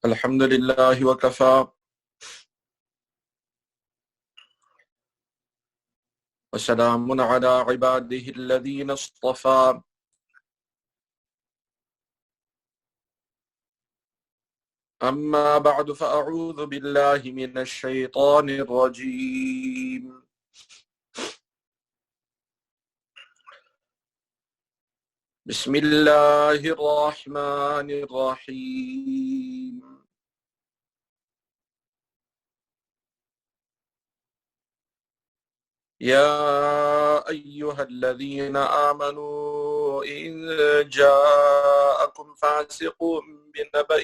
الحمد لله وكفى وسلام على عباده الذين اصطفى أما بعد فأعوذ بالله من الشيطان الرجيم بسم الله الرحمن الرحيم يا أيها الذين آمنوا إن جاءكم فاسق بنبأ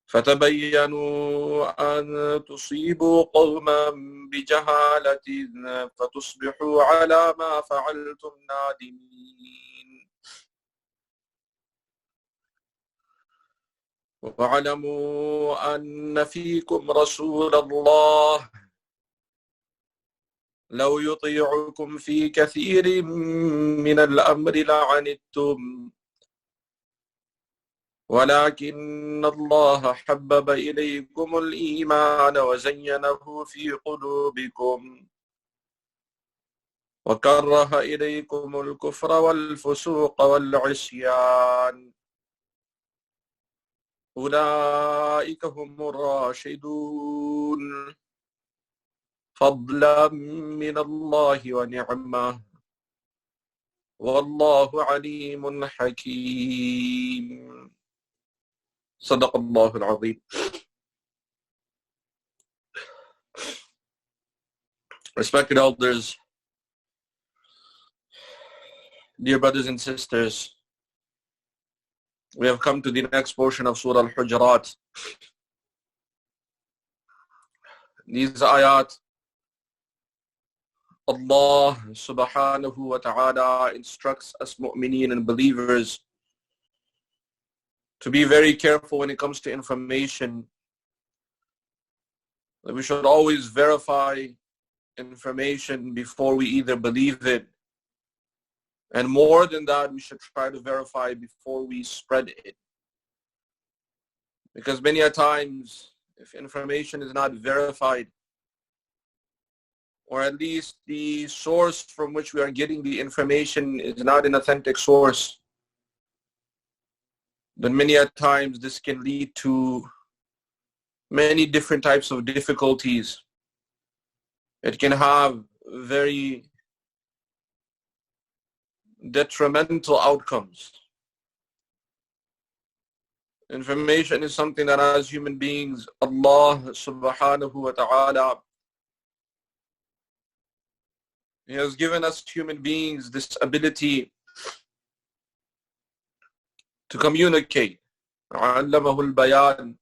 فتبينوا أن تصيبوا قوما بجهالة فتصبحوا على ما فعلتم نادمين واعلموا أن فيكم رسول الله لو يطيعكم في كثير من الأمر لعنتم ولكن الله حبب إليكم الإيمان وزينه في قلوبكم وكره إليكم الكفر والفسوق والعصيان أولئك هم الراشدون فضلا من الله ونعمه والله عليم حكيم صدق الله العظيم. Respected elders, dear brothers and sisters, we have come to the next portion of Surah Al-Hujurat. These ayat, Allah subhanahu wa ta'ala instructs us mu'mineen and believers to be very careful when it comes to information. That we should always verify information before we either believe it. And more than that, we should try to verify before we spread it. Because many a times, if information is not verified, or at least the source from which we are getting the information is not an authentic source, then many a times this can lead to many different types of difficulties. It can have very detrimental outcomes. Information is something that as human beings, Allah subhanahu wa ta'ala, He has given us human beings this ability to communicate. عَلَّمَهُ الْبَيَانِ.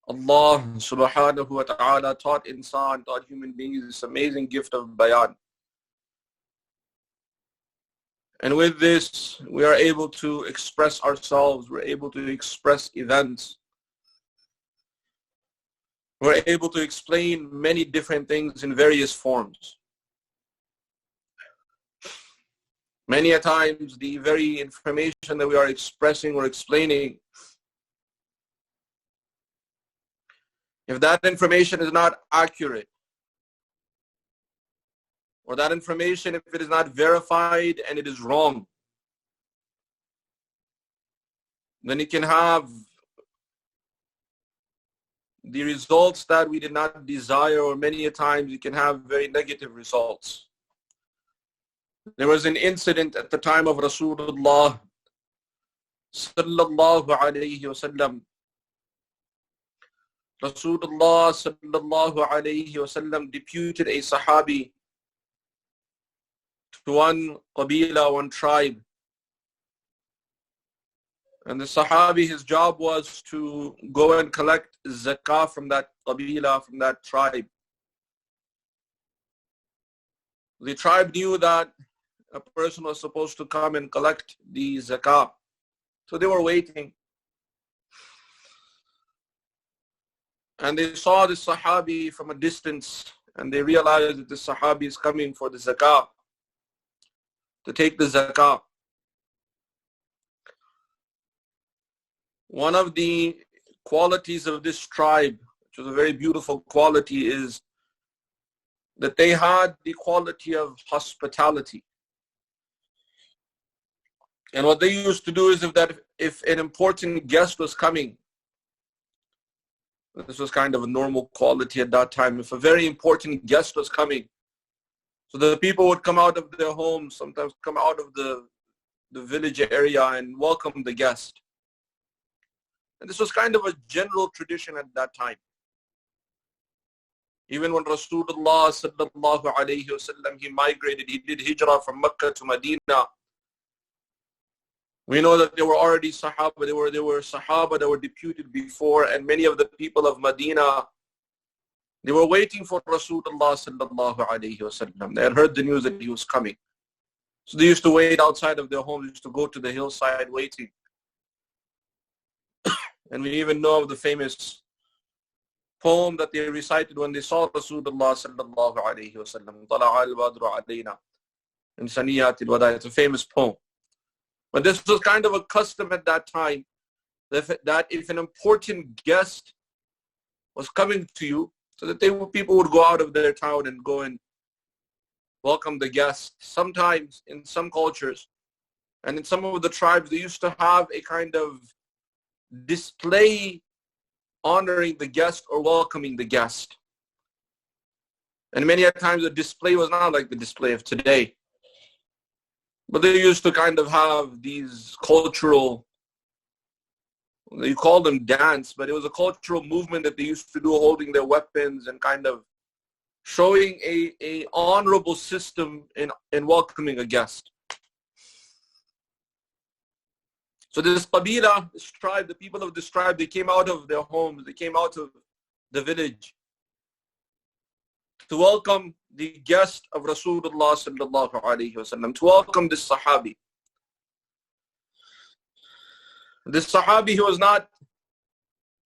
Allah subhanahu wa ta'ala taught human beings this amazing gift of bayan. And with this, we are able to express ourselves, we're able to express events, we're able to explain many different things in various forms. Many a times, the very information that we are expressing or explaining, if that information is not accurate, or that information, if it is not verified and it is wrong, then it can have the results that we did not desire, or many a times it can have very negative results. There was an incident at the time of Rasulullah sallallahu alayhi wasallam. Rasulullah sallallahu alayhi wasallam deputed a Sahabi to one qabila, one tribe. And the Sahabi, his job was to go and collect zakah from that qabila, from that tribe. The tribe knew that a person was supposed to come and collect the zakah. So they were waiting. And they saw the Sahabi from a distance, and they realized that the Sahabi is coming for the zakah, to take the zakah. One of the qualities of this tribe, which was a very beautiful quality, is that they had the quality of hospitality. And what they used to do is if an important guest was coming, this was kind of a normal quality at that time. If a very important guest was coming, so the people would come out of their homes, sometimes come out of the village area and welcome the guest. And this was kind of a general tradition at that time. Even when Rasulullah sallallahu alayhi wasallam, he migrated, he did hijrah from Mecca to Medina. We know that there were already Sahaba, there were Sahaba that were deputed before, and many of the people of Medina, they were waiting for Rasulullah sallallahu alayhi wasallam. They had heard the news that he was coming. So they used to wait outside of their homes, used to go to the hillside waiting. And we even know of the famous poem that they recited when they saw Rasulullah sallallahu alayhi wasallam. طَلَعَ الْبَدْرُ عَلَيْنَا in Saniyat al-Wada. It's a famous poem. But this was kind of a custom at that time, that if an important guest was coming to you, so that people would go out of their town and go and welcome the guest. Sometimes in some cultures and in some of the tribes, they used to have a kind of display honoring the guest or welcoming the guest. And many a times the display was not like the display of today. But they used to kind of have these cultural, you call them dance, but it was a cultural movement that they used to do, holding their weapons and kind of showing a honorable system in welcoming a guest. So this qabila, this tribe, the people of this tribe, they came out of their homes, they came out of the village to welcome the guest of Rasulullah sallallahu alayhi wasallam, to welcome this Sahabi. This Sahabi, he was not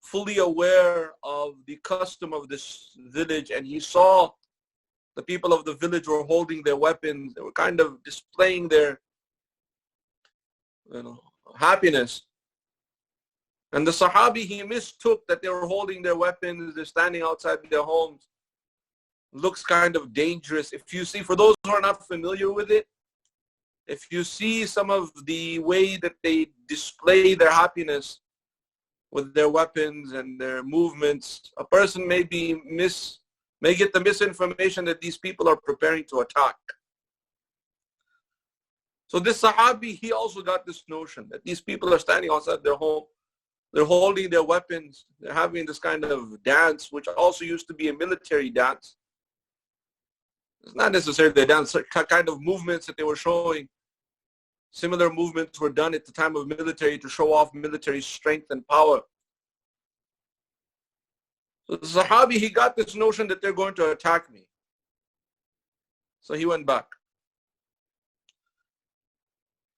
fully aware of the custom of this village, and he saw the people of the village were holding their weapons. They were kind of displaying their happiness. And the Sahabi, he mistook that they were holding their weapons, they're standing outside their homes. Looks kind of dangerous. If you see, for those who are not familiar with it, if you see some of the way that they display their happiness with their weapons and their movements, a person may get the misinformation that these people are preparing to attack. So this Sahabi, he also got this notion that these people are standing outside their home, they're holding their weapons, they're having this kind of dance, which also used to be a military dance. It's not necessarily the dance, kind of movements that they were showing. Similar movements were done at the time of military to show off military strength and power. So the Sahabi, he got this notion that they're going to attack me. So he went back.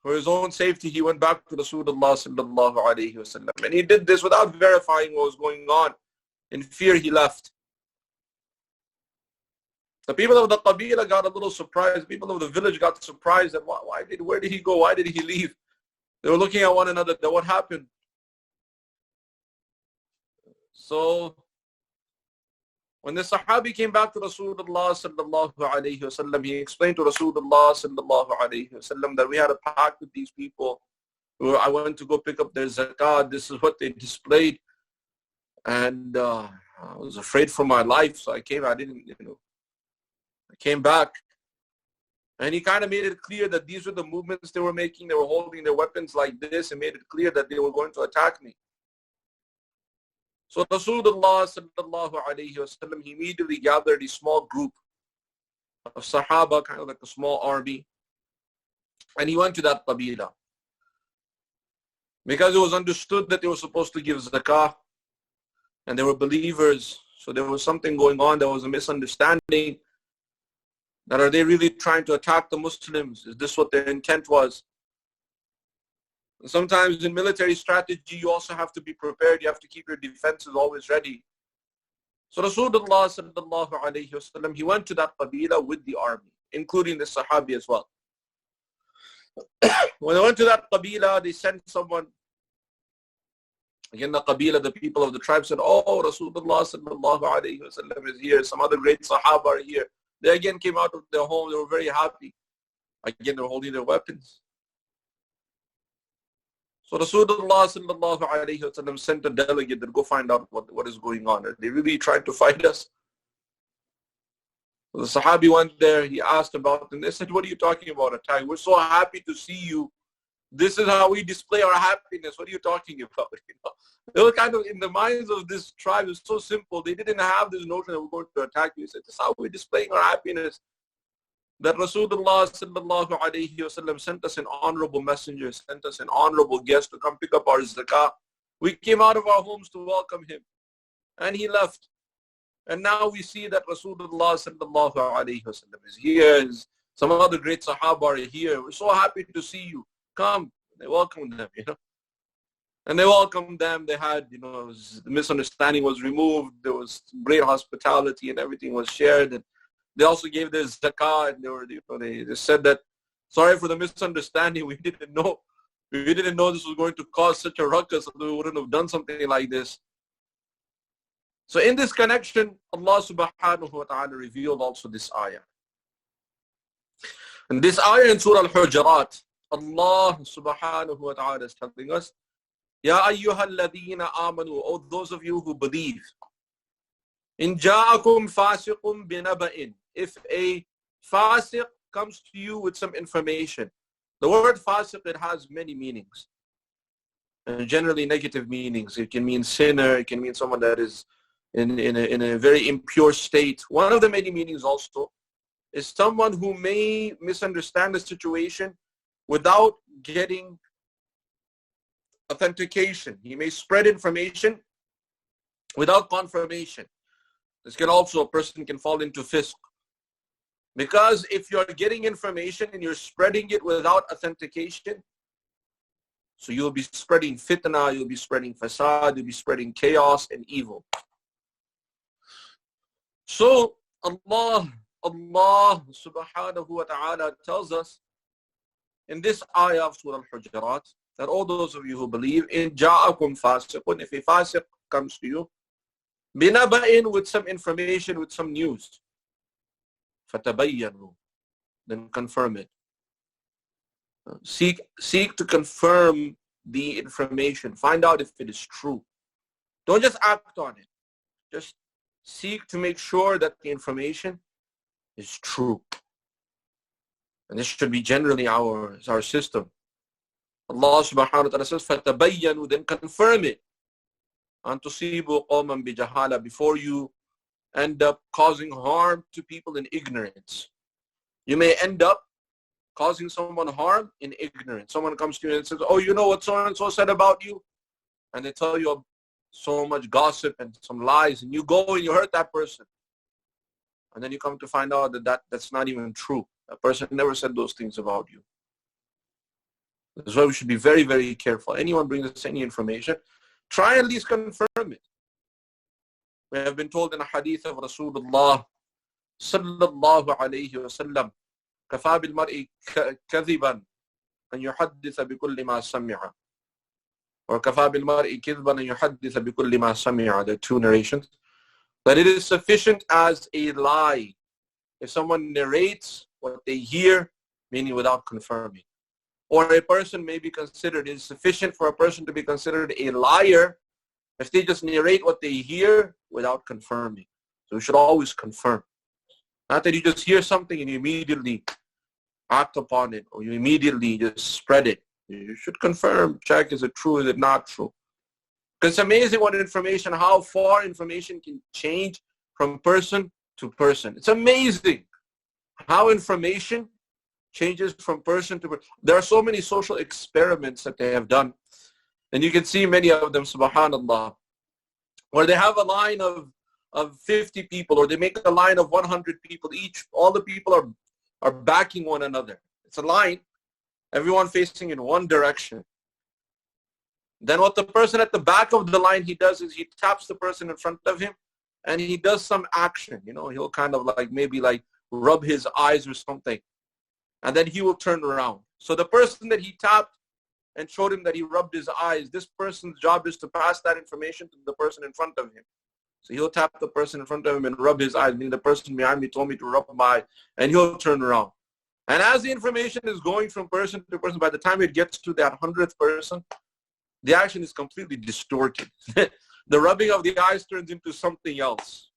For his own safety, he went back to Rasulullah sallallahu alayhi wasallam. And he did this without verifying what was going on. In fear, he left. The people of the Qabila got a little surprised. People of the village got surprised that where did he go? Why did he leave? They were looking at one another. That what happened? So when the Sahabi came back to Rasulullah sallallahu alayhi wasallam, he explained to Rasulullah sallallahu alayhi wasallam that we had a pact with these people. I went to go pick up their zakat. This is what they displayed, and I was afraid for my life. So I came. I came back, and he kind of made it clear that these were the movements they were making. They were holding their weapons like this, and made it clear that they were going to attack me. So Rasulullah sallallahu alayhi wasallam, he immediately gathered a small group of Sahaba, kind of like a small army, and he went to that qabila. Because it was understood that they were supposed to give zakah, and they were believers, so there was something going on. There was a misunderstanding. That are they really trying to attack the Muslims? Is this what their intent was? And sometimes in military strategy, you also have to be prepared. You have to keep your defenses always ready. So Rasulullah sallallahu alayhi wasallam, he went to that qabila with the army, including the Sahabi as well. When they went to that qabila, they sent someone Again, the Qabila, the people of the tribe said, oh, Rasulullah sallallahu alayhi wa sallam is here. Some other great Sahaba are here. They again came out of their home. They were very happy. Again, they were holding their weapons. So Rasulullah sallallahu alayhi wa sallam sent a delegate to go find out what is going on. Are they really trying to fight us? So the Sahabi went there. He asked about them. They said, what are you talking about, attack? We're so happy to see you. This is how we display our happiness. What are you talking about? You know? They were kind of, in the minds of this tribe, it was so simple. They didn't have this notion that we're going to attack you. They said, this is how we're displaying our happiness. That Rasulullah sallallahu alayhi wa sallam sent us an honorable messenger, sent us an honorable guest to come pick up our zakah. We came out of our homes to welcome him. And he left. And now we see that Rasulullah sallallahu alayhi wa sallam is here. Some other great Sahaba are here. We're so happy to see you. Come. They welcomed them, you know. And they welcomed them. They had, you know, the misunderstanding was removed. There was great hospitality and everything was shared. And they also gave their zakah, and they were, you know, they said that, sorry for the misunderstanding. We didn't know this was going to cause such a ruckus, so we wouldn't have done something like this. So in this connection, Allah subhanahu wa ta'ala revealed also this ayah. And this ayah in Surah Al-Hujurat, Allah subhanahu wa ta'ala is telling us, Ya ayyuhalladhina amanu, O those of you who believe, in ja'akum fasiqum binaba'in, if a fasiq comes to you with some information. The word fasiq, it has many meanings, and generally negative meanings. It can mean sinner, it can mean someone that is in a very impure state. One of the many meanings also is someone who may misunderstand the situation without getting authentication. He may spread information without confirmation. This can also, a person can fall into fisq. Because if you're getting information and you're spreading it without authentication, so you'll be spreading fitna, you'll be spreading fasad, you'll be spreading chaos and evil. So Allah subhanahu wa ta'ala tells us in this ayah of Surah Al-Hujurat that all those of you who believe, in ja'akum fasiqun, if a fasiq comes to you, binaba'in, with some information, with some news, fatabayyanu, then confirm it. Seek to confirm the information. Find out if it is true. Don't just act on it. Just seek to make sure that the information is true. And this should be generally our system. Allah subhanahu wa ta'ala says, fatabayyanu, then confirm it. An tusibu qawman bijahala, before you end up causing harm to people in ignorance. You may end up causing someone harm in ignorance. Someone comes to you and says, oh, you know what so-and-so said about you? And they tell you so much gossip and some lies, and you go and you hurt that person. And then you come to find out that's not even true. That person never said those things about you. That's why we should be very, very careful. Anyone brings us any information, try at least confirm it. We have been told in a hadith of Rasulullah sallallahu alayhi wa sallam, كَفَى بِالْمَرْءِ كَذِبًا أَنْ يُحَدِّثَ بِكُلِّ مَا سَمِعَ, or كَفَى بِالْمَرْءِ كِذْبًا أَنْ يُحَدِّثَ بِكُلِّ مَا سَمِعَ. There are two narrations. That it is sufficient as a lie if someone narrates what they hear, meaning without confirming. Or a person may be considered, it is sufficient for a person to be considered a liar if they just narrate what they hear without confirming. So we should always confirm. Not that you just hear something and you immediately act upon it, or you immediately just spread it. You should confirm, check, is it true, is it not true? Because it's amazing what information, how far information can change from person to person. It's amazing how information changes from person to person. There are so many social experiments that they have done. And you can see many of them, subhanallah, where they have a line of 50 people, or they make a line of 100 people each. All the people are backing one another. It's a line, everyone facing in one direction. Then what the person at the back of the line he does is he taps the person in front of him and he does some action. You know, he'll kind of like maybe like rub his eyes or something. And then he will turn around. So the person that he tapped, and showed him that he rubbed his eyes, this person's job is to pass that information to the person in front of him. So he'll tap the person in front of him and rub his eyes, meaning the person behind me told me to rub my eye, and he'll turn around. And as the information is going from person to person, by the time it gets to that 100th person, the action is completely distorted. The rubbing of the eyes turns into something else.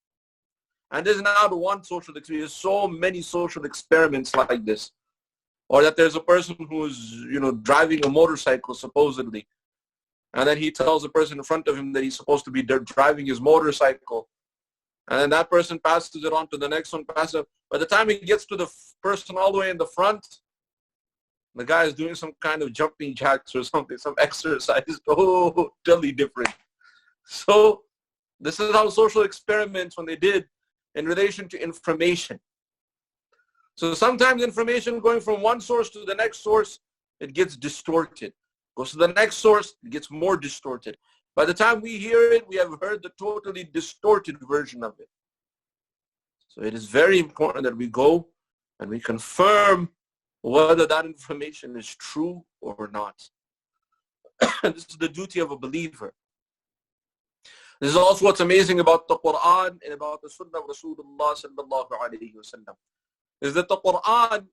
And there's not one social experience, so many social experiments like this. Or that there's a person who's, driving a motorcycle supposedly, and then he tells the person in front of him that he's supposed to be driving his motorcycle, and then that person passes it on to the next one. By the time he gets to the person all the way in the front, the guy is doing some kind of jumping jacks or something, some exercise, totally different. So this is how social experiments, when they did in relation to information. So sometimes information going from one source to the next source, it gets distorted. Goes to the next source, it gets more distorted. By the time we hear it, we have heard the totally distorted version of it. So it is very important that we go and we confirm whether that information is true or not. This is the duty of a believer. This is also what's amazing about the Quran and about the Sunnah of Rasulullah sallallahu alayhi wa sallam. Is that the Quran,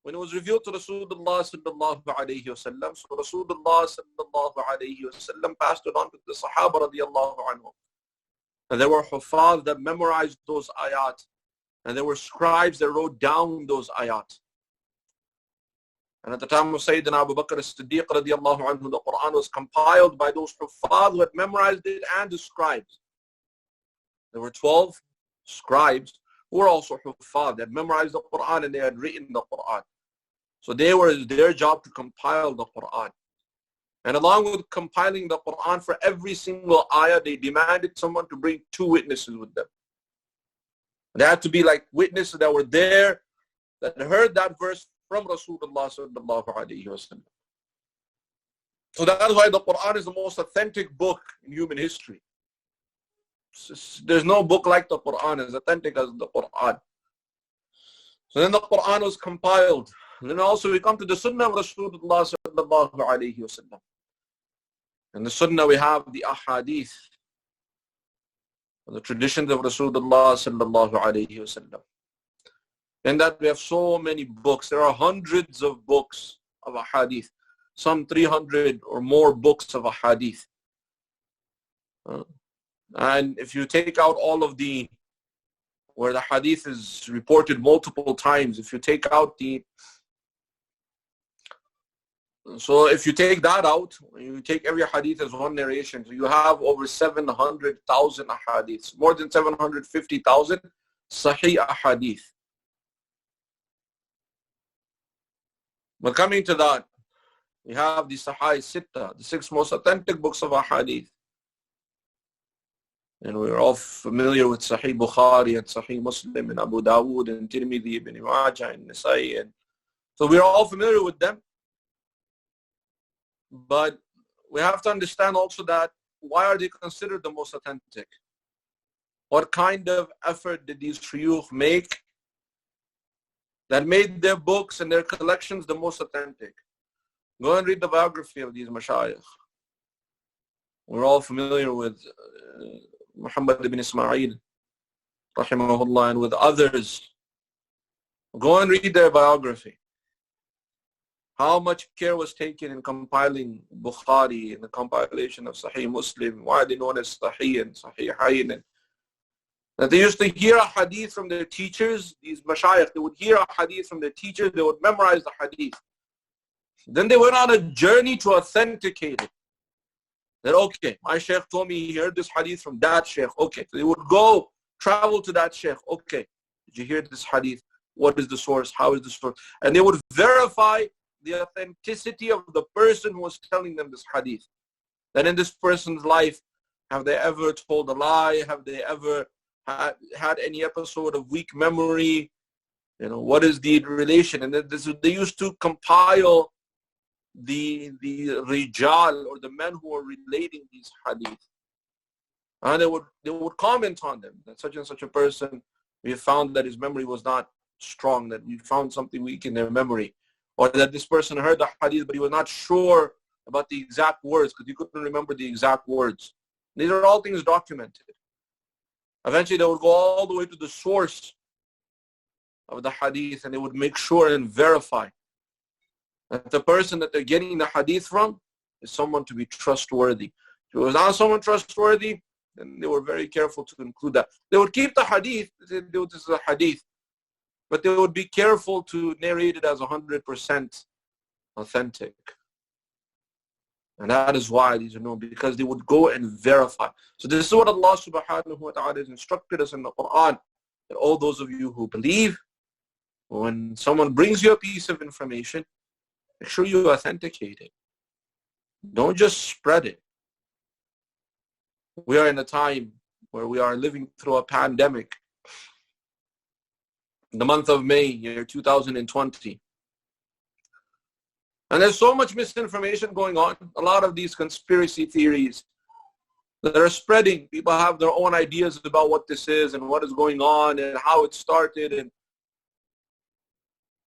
when it was revealed to Rasulullah sallallahu alayhi wa sallam, so Rasulullah sallallahu alayhi wa sallam passed it on to the Sahaba radiallahu anhum. And there were Hufaz that memorized those ayat. And there were scribes that wrote down those ayat. And at the time of Sayyidina Abu Bakr as-Siddiq radiallahu anhu, the Quran was compiled by those Hufaz who had memorized it and the scribes. There were 12 scribes who were also Hufaz. They had memorized the Quran and they had written the Quran. So their job to compile the Quran. And along with compiling the Quran, for every single ayah, they demanded someone to bring 2 witnesses with them. They had to be like witnesses that were there, that heard that verse from Rasulullah sallallahu alayhi wa sallam. So that's why the Quran is the most authentic book in human history. There's no book like the Quran, as authentic as the Quran. So then the Quran was compiled. And then also we come to the Sunnah of Rasulullah sallallahu alayhi wa sallam. In the Sunnah we have the Ahadith, the traditions of Rasulullah sallallahu alayhi wa sallam. In that we have so many books. There are hundreds of books of Ahadith, some 300 or more books of Ahadith. And if you take out all of where the Hadith is reported multiple times, if you take out so if you take that out, you take every Hadith as one narration, so you have over 700,000 Ahadiths, more than 750,000 Sahih Ahadith. But coming to that, we have the Sahih Sitta, the 6 most authentic books of Ahadith. And we're all familiar with Sahih Bukhari and Sahih Muslim and Abu Dawood and Tirmidhi, Ibn Majah and Nasai. And so we're all familiar with them. But we have to understand also that why are they considered the most authentic? What kind of effort did these shuyukh make that made their books and their collections the most authentic? Go and read the biography of these mashayikh. We're all familiar with Muhammad ibn Ismail, rahimahullah, and with others. Go and read their biography. How much care was taken in compiling Bukhari and the compilation of Sahih Muslim, widely known as Sahih and Sahihain. That they used to hear a hadith from their teachers, these mashayikh, they would hear a hadith from their teachers, they would memorize the hadith. Then they went on a journey to authenticate it. That, okay, my sheikh told me he heard this hadith from that sheikh. Okay, so they would go, travel to that sheikh. Okay, did you hear this hadith? What is the source? How is the source? And they would verify the authenticity of the person who was telling them this hadith. That in this person's life, have they ever told a lie? Have they ever had any episode of weak memory? What is the relation? And they used to compile the rijal, or the men who are relating these hadith. And they would comment on them, that such and such a person, we have found that his memory was not strong, that we found something weak in their memory. or that this person heard the hadith, but he was not sure about the exact words because he couldn't remember the exact words. These are all things documented. Eventually, they would go all the way to the source of the hadith, and they would make sure and verify that the person that they're getting the hadith from is someone to be trustworthy. If it was not someone trustworthy, then they were very careful to include that. They would keep the hadith, they say, this is a hadith, but they would be careful to narrate it as 100% authentic. And that is why these are known, because they would go and verify. So this is what Allah subhanahu wa ta'ala has instructed us in the Quran, that all those of you who believe, when someone brings you a piece of information, make sure you authenticate it. Don't just spread it. We are in a time where we are living through a pandemic. In the month of May, year 2020. And there's so much misinformation going on. A lot of these conspiracy theories that are spreading. People have their own ideas about what this is and what is going on and how it started. And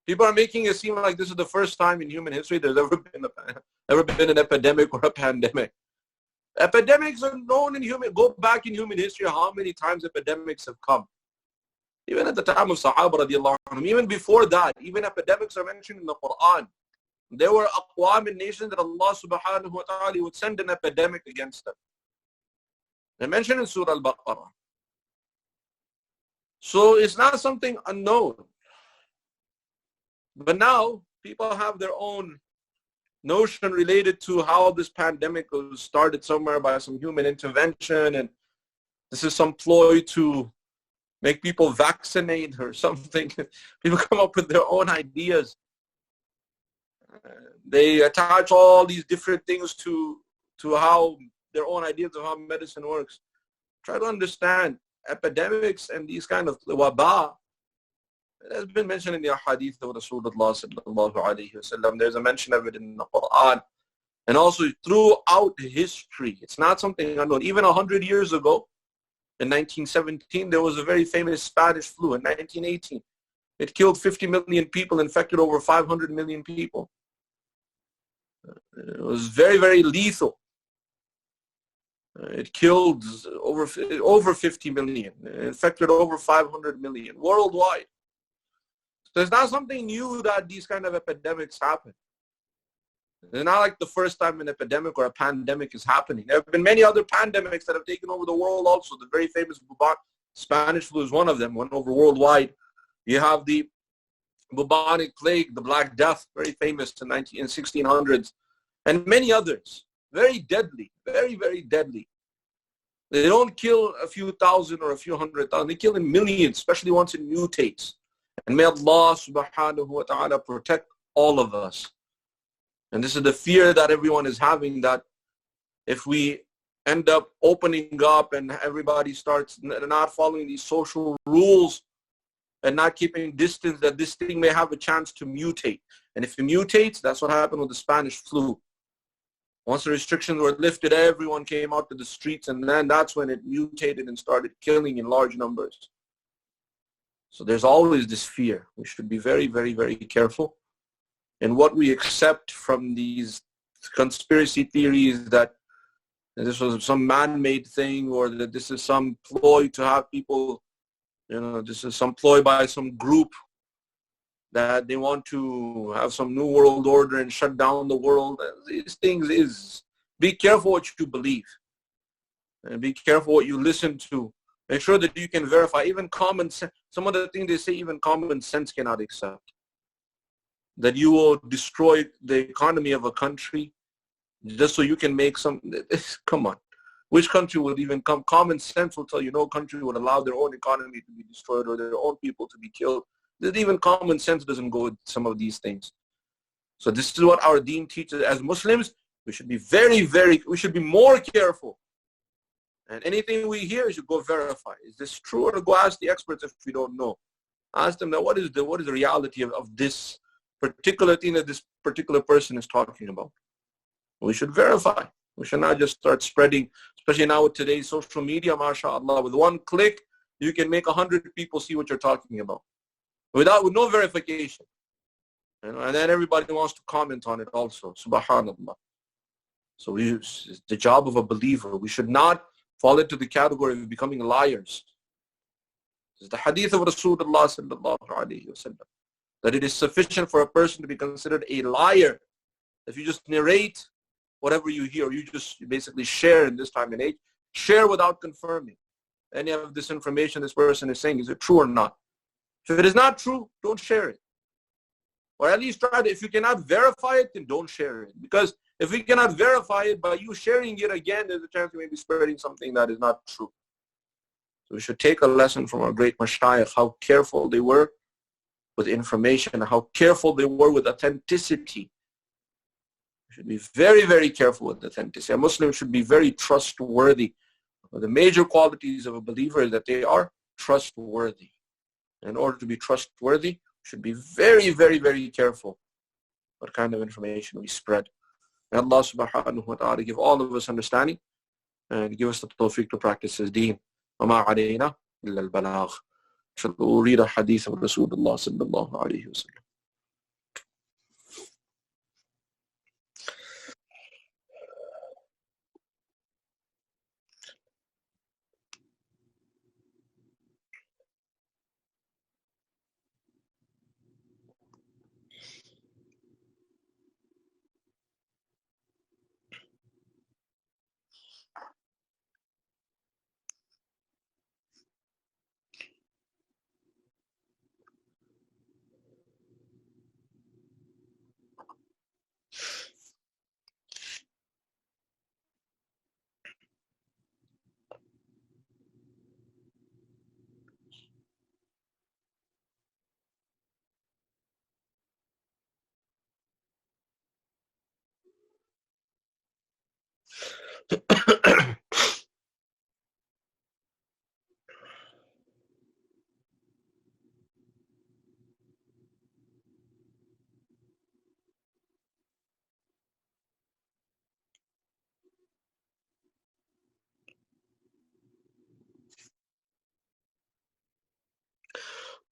people are making it seem like this is the first time in human history there's ever been an epidemic or a pandemic. Epidemics are known in go back in human history how many times epidemics have come. Even at the time of Sahaba radiallahu anhum, even before that, even epidemics are mentioned in the Quran. There were aqwam in nations that Allah subhanahu wa ta'ala would send an epidemic against them. They're mentioned in Surah Al-Baqarah. So it's not something unknown. But now, people have their own notion related to how this pandemic was started somewhere by some human intervention, and this is some ploy to make people vaccinate or something. People come up with their own ideas. They attach all these different things to how their own ideas of how medicine works. Try to understand epidemics and these kind of waba. It has been mentioned in the hadith of Rasulullah sallallahu alayhi wa sallam. There's a mention of it in the Quran. And also throughout history. It's not something unknown. Even 100 years ago, in 1917, there was a very famous Spanish flu. In 1918, it killed 50 million people, infected over 500 million people. It was very, very lethal. It killed over 50 million, infected over 500 million worldwide. So it's not something new that these kind of epidemics happen. It's not like the first time an epidemic or a pandemic is happening. There have been many other pandemics that have taken over the world also. The very famous Spanish flu is one of them, went over worldwide. You have the bubonic plague, the Black Death, very famous in 1600s, and many others. Very deadly, very, very deadly. They don't kill a few thousand or a few 100,000. They kill in millions, especially once it mutates. And may Allah subhanahu wa ta'ala protect all of us. And this is the fear that everyone is having, that if we end up opening up and everybody starts not following these social rules and not keeping distance, that this thing may have a chance to mutate. And if it mutates, that's what happened with the Spanish flu. Once the restrictions were lifted, everyone came out to the streets, and then that's when it mutated and started killing in large numbers. So there's always this fear. We should be very, very, very careful in what we accept from these conspiracy theories, that this was some man-made thing, or that this is some ploy to have people, this is some ploy by some group that they want to have some new world order and shut down the world. These things is, be careful what you believe. And be careful what you listen to. Make sure that you can verify. Even common sense, some of the things they say even common sense cannot accept. That you will destroy the economy of a country just so you can make some, come on. Which country would even come? Common sense will tell you no country would allow their own economy to be destroyed or their own people to be killed. Even common sense doesn't go with some of these things. So this is what our deen teaches. As Muslims, we should be we should be more careful. And anything we hear, we should go verify. Is this true? Or go ask the experts if we don't know. Ask them, now, what is the reality of this particular thing that this particular person is talking about? We should verify. We should not just start spreading, especially now with today's social media, mashallah. With one click, you can make 100 people see what you're talking about. With no verification. And then everybody wants to comment on it also. Subhanallah. So it's the job of a believer. We should not fall into the category of becoming liars. It's the hadith of Rasulullah sallallahu alayhi wasallam that it is sufficient for a person to be considered a liar if you just narrate whatever you hear. You just basically share in this time and age. Share without confirming any of this information this person is saying. Is it true or not? If it is not true, don't share it. Or at least try to, if you cannot verify it, then don't share it. Because if we cannot verify it, by you sharing it again, there's a chance you may be spreading something that is not true. So we should take a lesson from our great mashayikh, how careful they were with information, how careful they were with authenticity. We should be very, very careful with authenticity. A Muslim should be very trustworthy. One of the major qualities of a believer is that they are trustworthy. In order to be trustworthy, we should be very, very, very careful what kind of information we spread. May Allah subhanahu wa ta'ala give all of us understanding and give us the tawfiq to practice His deen. وَمَا عَلَيْنَا إِلَّا الْبَلَاغِ. We'll read a hadith of Rasulullah sallallahu alayhi wa sallam.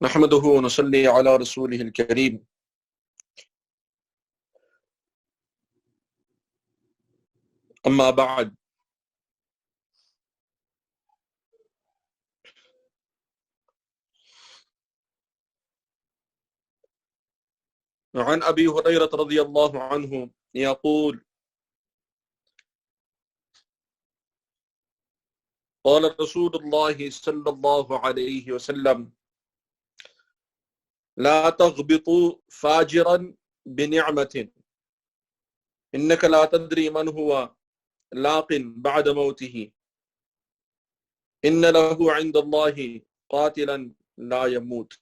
نحمده ونصلي على رسوله الكريم أما بعد عن أبي هريرة رضي الله عنه يقول قال رسول الله صلى الله عليه وسلم لا تغبطوا فاجرا بنعمة إنك لا تدري من هو لاق بعد موته إن له عند الله قاتلا لا يموت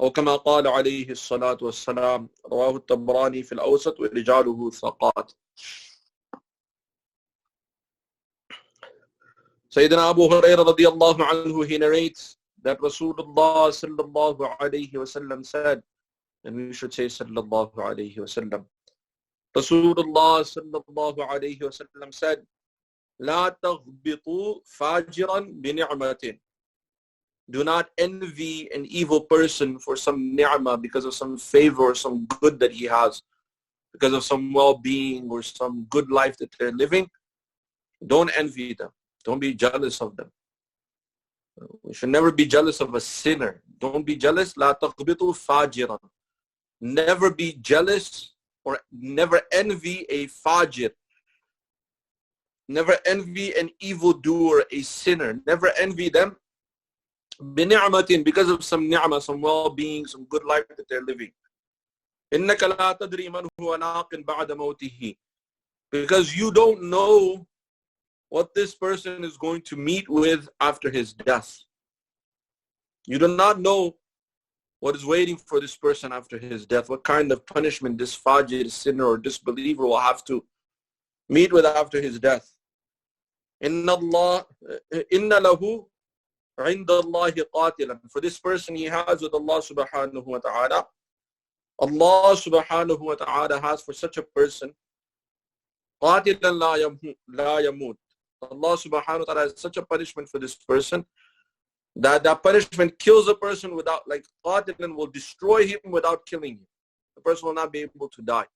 أو كما قال عليه الصلاة والسلام. رواه الطبراني في الأوسط ورجاله ثقات. Sayyidina Abu Hurairah radiyallahu anhu, he narrates that Rasulullah sallallahu alayhi wasallam said, and we should say sallallahu alayhi wasallam, Rasulullah sallallahu alayhi wasallam said, لا تغبطوا فاجرا بنعمة. Do not envy an evil person for some ni'mah, because of some favor or some good that he has, because of some well-being or some good life that they're living. Don't envy them. Don't be jealous of them. We should never be jealous of a sinner. Don't be jealous. لا تغبطوا فاجرا. Never be jealous or never envy a fajir. Never envy an evildoer, a sinner. Never envy them بِنِعْمَةٍ, because of some ni'mah, some well-being, some good life that they're living. إِنَّكَ لَا تَدْرِي مَنْ هُوَ نَاقٍ بَعْدَ مَوْتِهِ. Because you don't know what this person is going to meet with after his death. You do not know what is waiting for this person after his death, what kind of punishment this fajir, sinner or disbeliever will have to meet with after his death. إِنَّ لَهُ عِنْدَ اللَّهِ قَاتِلًا. For this person he has with Allah subhanahu wa ta'ala, Allah subhanahu wa ta'ala has for such a person قَاتِلًا لَا يَمُوتُ. Allah subhanahu wa ta'ala has such a punishment for this person That punishment kills a person without, like qatilun will destroy him without killing him. The person will not be able to die.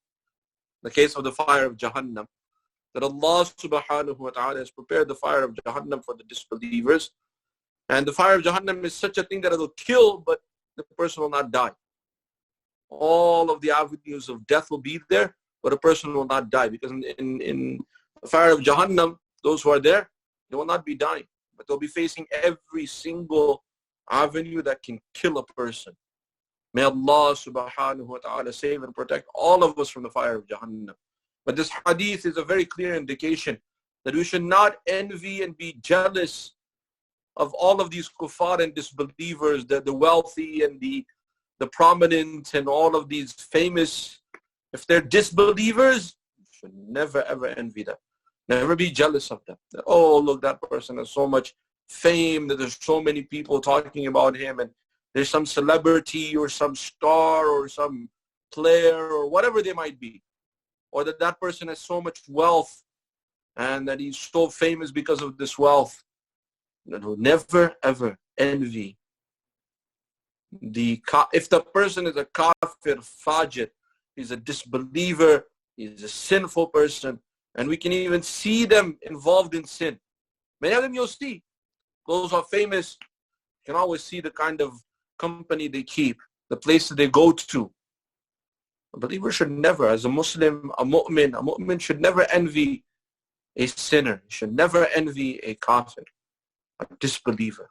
The case of the fire of Jahannam, that Allah subhanahu wa ta'ala has prepared the fire of Jahannam for the disbelievers. And the fire of Jahannam is such a thing that it will kill, but the person will not die. All of the avenues of death will be there, but a person will not die. Because in the fire of Jahannam, those who are there, they will not be dying, but they'll be facing every single avenue that can kill a person. May Allah subhanahu wa ta'ala save and protect all of us from the fire of Jahannam. But this hadith is a very clear indication that we should not envy and be jealous of all of these kuffar and disbelievers, the wealthy and the prominent and all of these famous. If they're disbelievers, you should never ever envy them. Never be jealous of them. Oh, look, that person has so much fame, that there's so many people talking about him, and there's some celebrity or some star or some player or whatever they might be. Or that person has so much wealth and that he's so famous because of this wealth. Will never ever envy if the person is a kafir, fajr, he's a disbeliever, he's a sinful person, and we can even see them involved in sin. Many of them you'll see. Those who are famous, you can always see the kind of company they keep, the places they go to. A believer should never, as a Muslim, a mu'min should never envy a sinner. He should never envy a kafir, a disbeliever.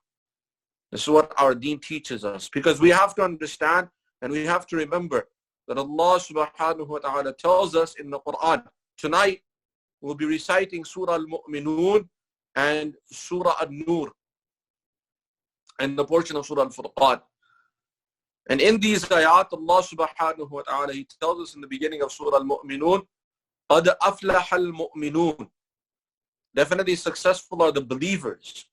This is what our deen teaches us, because we have to understand and we have to remember that Allah subhanahu wa ta'ala tells us in the Quran. Tonight we'll be reciting Surah Al-Mu'minun and Surah An-Nur and the portion of Surah Al-Furqan. And in these ayat, Allah subhanahu wa ta'ala, He tells us in the beginning of Surah Al-Mu'minun, قَدْ أَفْلَحَ الْمُؤْمِنُونَ. Definitely successful are the believers.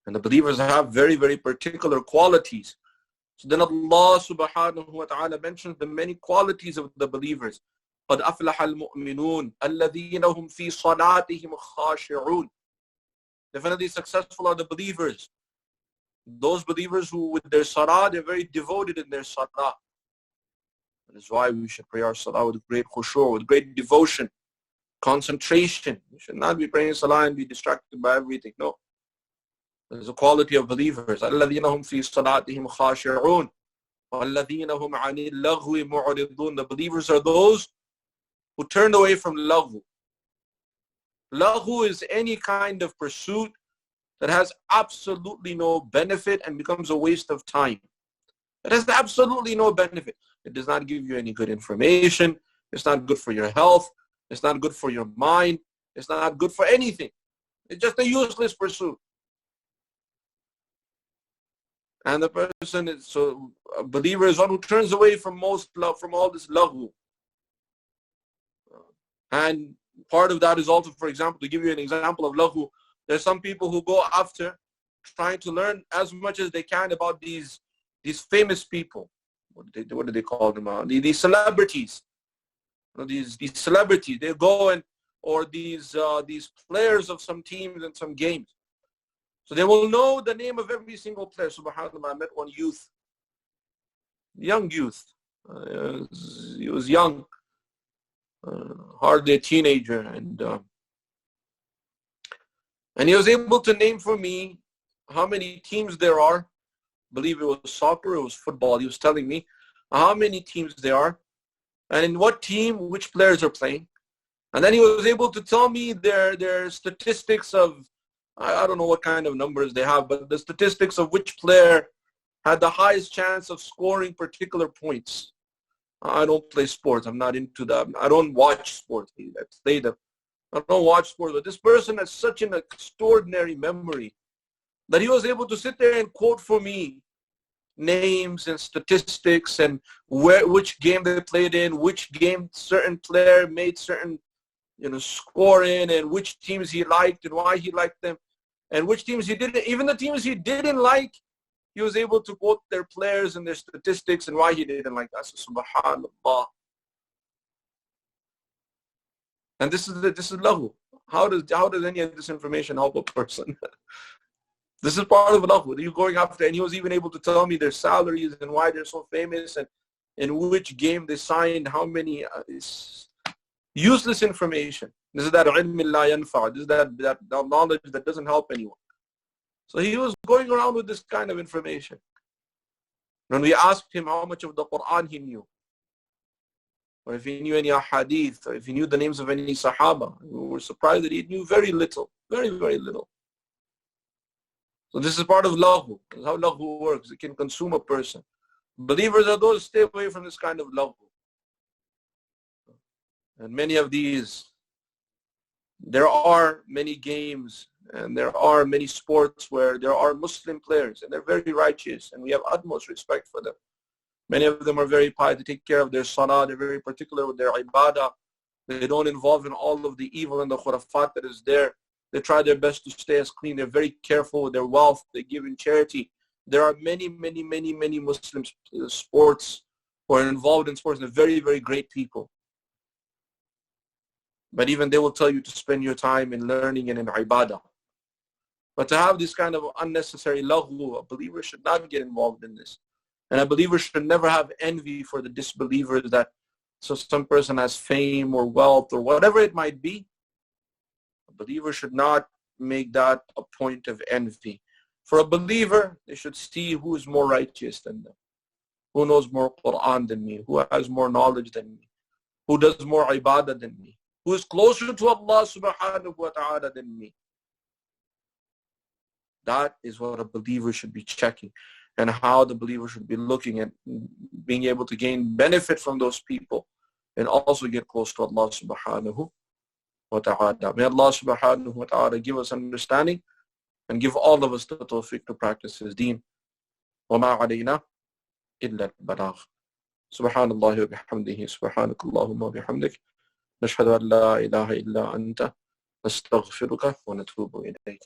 And the believers have very, very particular qualities. So then Allah subhanahu wa ta'ala mentions the many qualities of the believers. قَدْ أَفْلَحَ الْمُؤْمِنُونَ الَّذِينَ هُمْ فِي صَلَاتِهِمْ خَاشِعُونَ. Definitely successful are the believers. Those believers who with their salah, they're very devoted in their salah. That is why we should pray our salah with great khushu', with great devotion, concentration. We should not be praying salah and be distracted by everything. No. There's a quality of believers. الَّذِينَ هُمْ فِي صَلَاتِهِمْ خَاشِعُونَ وَالَّذِينَ هُمْ عَنِ اللَّغْوِ مُعْرِضُونَ. The believers are those who turned away from laghu. Laghu is any kind of pursuit that has absolutely no benefit and becomes a waste of time. It has absolutely no benefit. It does not give you any good information. It's not good for your health. It's not good for your mind. It's not good for anything. It's just a useless pursuit. And the person is, so a believer is one who turns away from all this laghu. And part of that is also, for example, to give you an example of laghu, there's some people who go after trying to learn as much as they can about these famous people. What do they call them? These celebrities. These celebrities. They go and, or these players of some teams and some games. So they will know the name of every single player. SubhanAllah, I met one youth, young youth. He was young, hardly a teenager, and he was able to name for me how many teams there are. I believe it was soccer, it was football. He was telling me how many teams there are, and in what team, which players are playing. And then he was able to tell me their statistics of, I don't know what kind of numbers they have, but the statistics of which player had the highest chance of scoring particular points. I don't play sports. I'm not into that. I don't watch sports. I play them. I don't watch sports. But this person has such an extraordinary memory that he was able to sit there and quote for me names and statistics and which game they played in, which game certain player made certain score in, and which teams he liked and why he liked them, and which teams he didn't. Even the teams he didn't like, he was able to quote their players and their statistics and why he didn't like that. So, subhanallah. And this is lahu. How does any of this information help a person? This is part of lahu that you're going after. And he was even able to tell me their salaries and why they're so famous and in which game they signed, how many. Useless information. This is that ilm la yanfa. This is that knowledge that doesn't help anyone. So he was going around with this kind of information. When we asked him how much of the Quran he knew, or if he knew any hadith, or if he knew the names of any Sahaba, we were surprised that he knew very little, very, very little. So this is part of lahu. This is how lahu works. It can consume a person. Believers are those, stay away from this kind of lahu. And many of these, there are many games and there are many sports where there are Muslim players and they're very righteous and we have utmost respect for them. Many of them are very pious. They take care of their salah. They're very particular with their ibadah. They don't involve in all of the evil and the khurafat that is there. They try their best to stay as clean. They're very careful with their wealth. They give in charity. There are many, many, many, many Muslim sports who are involved in sports and they're very, very great people. But even they will tell you to spend your time in learning and in ibadah. But to have this kind of unnecessary lahu, a believer should not get involved in this. And a believer should never have envy for the disbelievers that so some person has fame or wealth or whatever it might be. A believer should not make that a point of envy. For a believer, they should see who is more righteous than them, who knows more Quran than me, who has more knowledge than me, who does more ibadah than me, who is closer to Allah subhanahu wa ta'ala than me. That is what a believer should be checking and how the believer should be looking at being able to gain benefit from those people and also get close to Allah subhanahu wa ta'ala. May Allah subhanahu wa ta'ala give us understanding and give all of us the tawfiq to practice His deen. وَمَا عَلَيْنَا إِلَّا الْبَلَاغُ. سبحان الله وبحمده سبحانك اللهم وبحمدك نشهد أن لا إله إلا أنت نستغفرك ونتوب إليك.